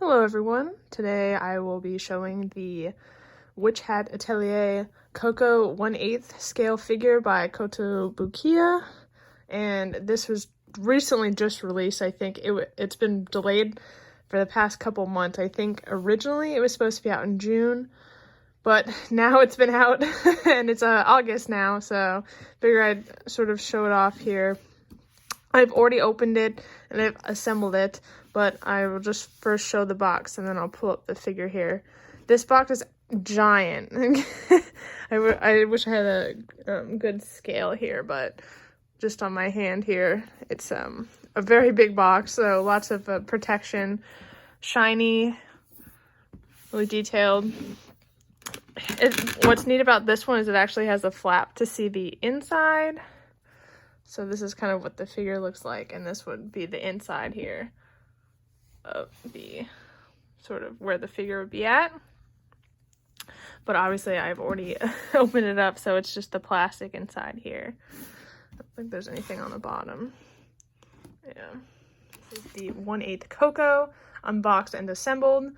Hello everyone, today I will be showing the Witch Hat Atelier Coco 1/8 scale figure by Kotobukiya, and this was recently just released. I think it's been delayed for the past couple months. I think originally it was supposed to be out in June, but now it's been out and it's August now, so figured I'd sort of show it off here. I've already opened it and I've assembled it, but I will just first show the box and then I'll pull up the figure here. This box is giant. I wish I had a good scale here, but just on my hand here, it's a very big box, so lots of protection, shiny, really detailed. What's neat about this one is it actually has a flap to see the inside. So this is kind of what the figure looks like, and this would be the inside here of the sort of where the figure would be at. But obviously I've already opened it up, so it's just the plastic inside here. I don't think there's anything on the bottom. Yeah. This is the 1/8 Coco, unboxed and assembled.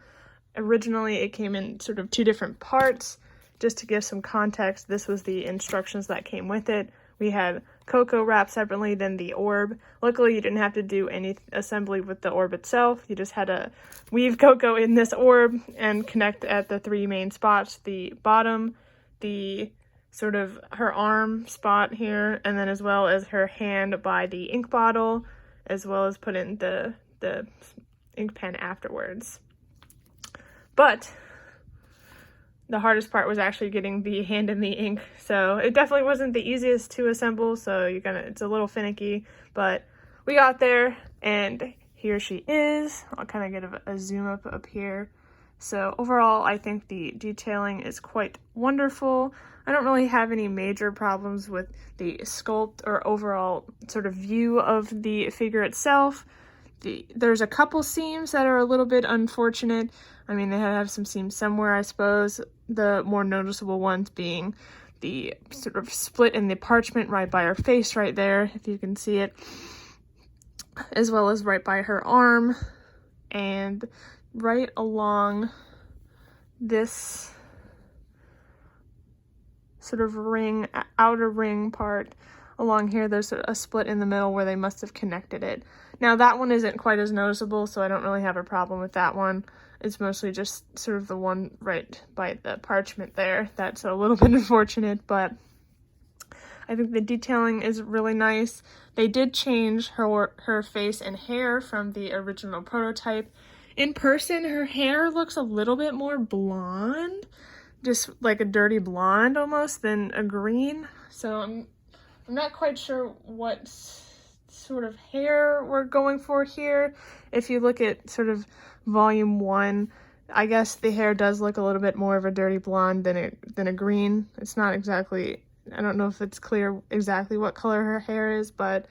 Originally it came in sort of two different parts. Just to give some context, this was the instructions that came with it. We had Coco wrapped separately, then the orb. Luckily, you didn't have to do any assembly with the orb itself. You just had to weave Coco in this orb and connect at the three main spots. The bottom, the sort of her arm spot here, and then as well as her hand by the ink bottle, as well as put in the ink pen afterwards. But the hardest part was actually getting the hand in the ink, so it definitely wasn't the easiest to assemble, so it's a little finicky, but we got there, and here she is. I'll kind of get a zoom up here. So overall, I think the detailing is quite wonderful. I don't really have any major problems with the sculpt or overall sort of view of the figure itself. There's a couple seams that are a little bit unfortunate. I mean, they have some seams somewhere, I suppose. The more noticeable ones being the sort of split in the parchment right by her face right there, if you can see it, as well as right by her arm, and right along this sort of ring, outer ring part. Along here, there's a split in the middle where they must have connected it. Now, that one isn't quite as noticeable, so I don't really have a problem with that one. It's mostly just sort of the one right by the parchment there. That's a little bit unfortunate, but I think the detailing is really nice. They did change her face and hair from the original prototype. In person, her hair looks a little bit more blonde, just like a dirty blonde almost, than a green. So I'm not quite sure what sort of hair we're going for here. If you look at sort of volume 1, I guess the hair does look a little bit more of a dirty blonde than a green. It's not exactly, I don't know if it's clear exactly what color her hair is, but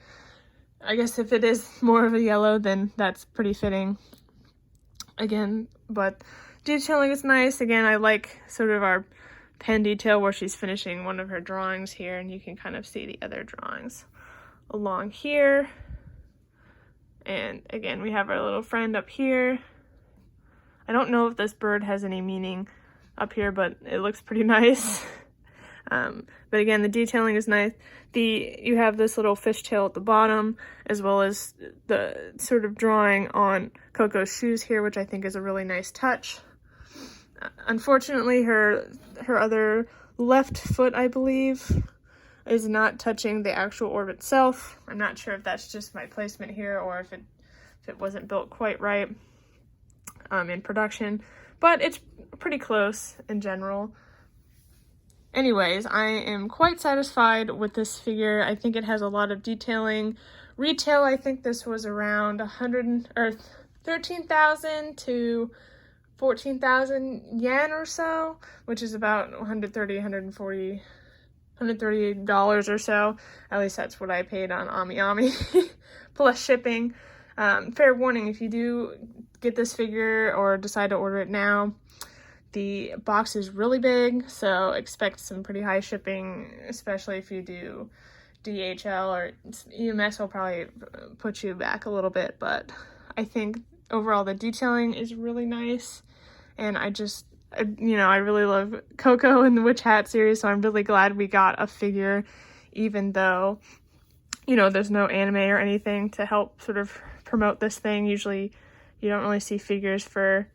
I guess if it is more of a yellow, then that's pretty fitting. Again, but detailing is nice. Again, I like sort of our pen detail where she's finishing one of her drawings here, and you can kind of see the other drawings along here. And again, we have our little friend up here. I don't know if this bird has any meaning up here, but it looks pretty nice. But again, the detailing is nice. You have this little fishtail at the bottom, as well as the sort of drawing on Coco's shoes here, which I think is a really nice touch. Unfortunately, her other left foot, I believe, is not touching the actual orb itself. I'm not sure if that's just my placement here or if it wasn't built quite right in production, but it's pretty close in general. Anyways, I am quite satisfied with this figure. I think it has a lot of detailing. Retail, I think this was around 13,000 to 14,000 yen or so, which is about $130 or so. At least that's what I paid on AmiAmi plus shipping. Fair warning, if you do get this figure or decide to order it now, the box is really big, so expect some pretty high shipping, especially if you do DHL or EMS will probably put you back a little bit, but I think overall the detailing is really nice. And I really love Coco in the Witch Hat series, so I'm really glad we got a figure, even though, there's no anime or anything to help sort of promote this thing. Usually you don't really see figures for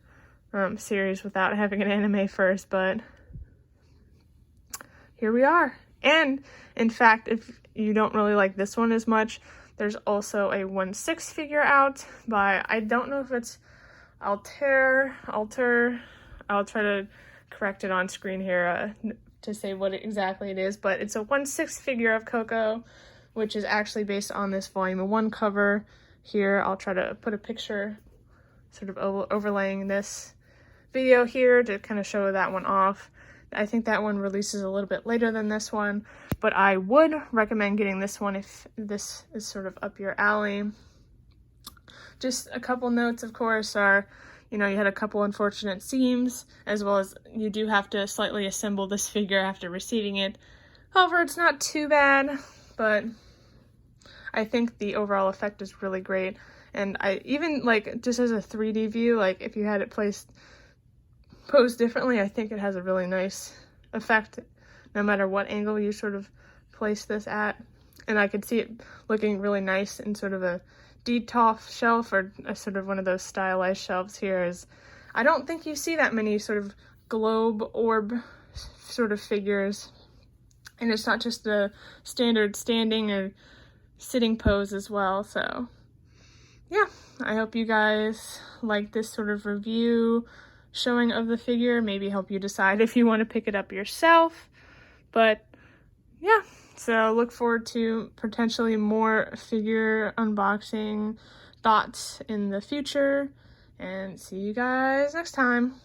series without having an anime first, but here we are. And in fact, if you don't really like this one as much, there's also a 1/6 figure out by, I don't know if it's Atelier. I'll try to correct it on screen here to say what exactly it is, but it's a 1/6 figure of Coco, which is actually based on this volume 1 cover. Here, I'll try to put a picture sort of overlaying this video here to kind of show that one off. I think that one releases a little bit later than this one, but I would recommend getting this one if this is sort of up your alley. Just a couple notes, of course, are, you had a couple unfortunate seams, as well as you do have to slightly assemble this figure after receiving it. However, it's not too bad, but I think the overall effect is really great. And I even, just as a 3D view, if you had it posed differently, I think it has a really nice effect, no matter what angle you sort of place this at. And I could see it looking really nice in sort of a detolf shelf, or a sort of one of those stylized shelves here. Is I don't think you see that many sort of globe orb sort of figures, and it's not just the standard standing or sitting pose as well. So yeah, I hope you guys like this sort of review showing of the figure, maybe help you decide if you want to pick it up yourself. But yeah, so look forward to potentially more figure unboxing thoughts in the future, and see you guys next time.